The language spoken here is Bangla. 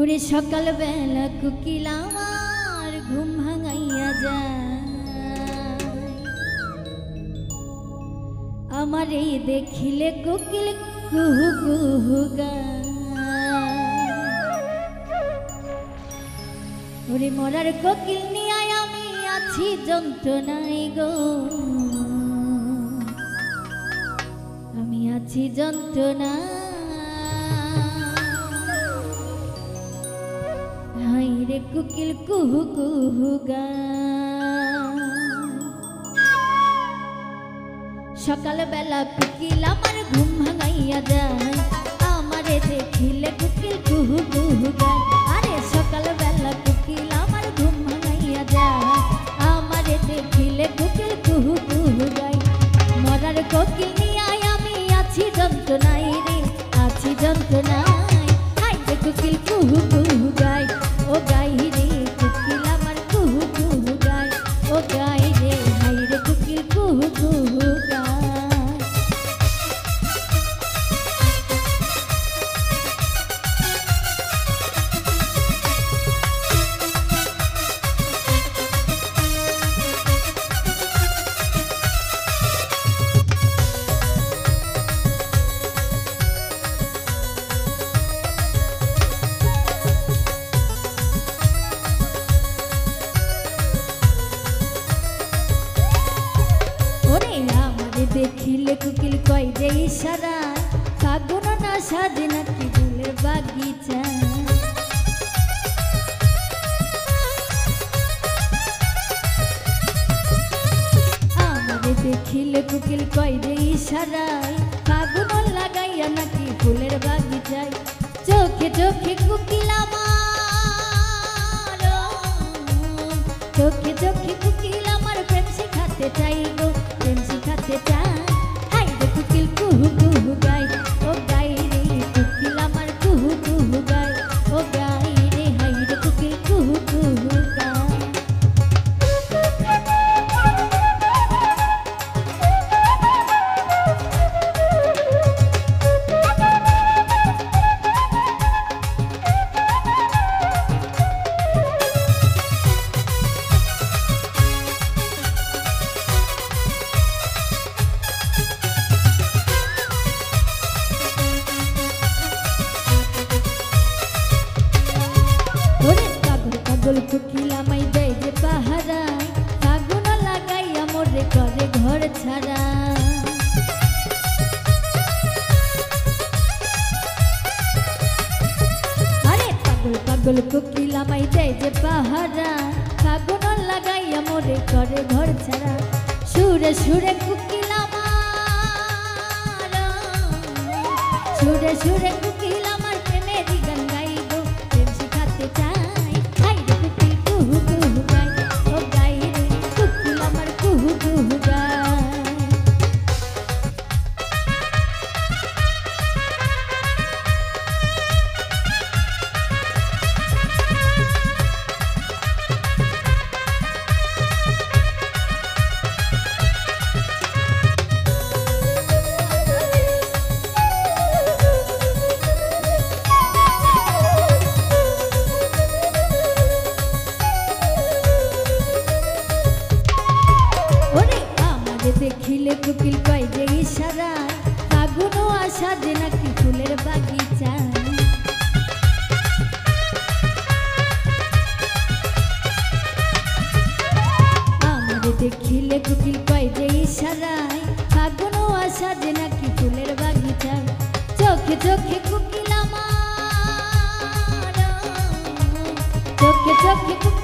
ওরে সকাল বেলা কোকিল আমার ঘুম ভাঙাইয়া যায়, আমারে দেখিলে কোকিল কুহু কুহু গায়। ওরে মরার কোকিল নিয়ে আমি আছি যন্ত্রণায় গো, আমি আছি যন্ত্রণা। হাই রে কোকিল কুহু কুহু গায়। সকাল বেলা কোকিল আমার ঘুম ভাঙাইয়া যায়, আমারে দেখিলে কোকিল কুহু কুহু গায়। আরে সকাল বেলা কোকিল আমার ঘুম ভাঙাইয়া যায়, আমারে দেখিলে কোকিল কুহু কুহু গায়। মরার কোকিল নিয়ে আমি আছি যন্ত্রণায় রে, আছি যন্ত্রণায়। হাই রে কোকিল কুহু কুহু গায়, ও গাই রে কোকিল আমার কুহু কুহু গায়, ও গাই রে। হাই রে কোকিল কুহু কুহু গায়। দেখিলে কোকিল কয় যে ইশারা, ফাগুন না সাজে নাকি ফুলের বাগিচা। আমারে দেখিলে কোকিল কয় যে ইশারায়, ফাগুন লাগাইয়া নাকি ফুলের বাগিচায়। চোখে চোখে কোকিল আমার, চোখে চোখে কোকিল আমার প্রেম শিখাতে চাই গো, প্রেম শিখাতে চাই। হাই রে কোকিল কুহু কুহু গায়, ও গাই রে কোকিল আমার কুহু কুহু গায়, ও গাই রে। হাই রে কোকিল কুহু কুহু গায়। পাগল কোকিল আমায় দেয় যে পাহারা, ফাগুন লাগাইয়া মোরে করে ঘর ছাড়া। আরে পাগল পাগল কোকিল আমায় দেয় যে পাহারা, ফাগুন লাগাইয়া মোরে করে ঘর ছাড়া। সুরে সুরে কোকিল আমার, সুরে সুরে কোকিল আমার প্রেমেরই গান গাইব, প্রেম শিখাতে চাই। দেখিলে কোকিল কয় যে ইশারা, ফাগুন আসা যে নাকি ফুলের বাগিচা। আমারে দেখিলে কোকিল কয় যে ইশারায়, ফাগুন আসা যে নাকি ফুলের বাগিচা। চোখে চোখে কোকিল আমার, চোখে চোখে কোকিল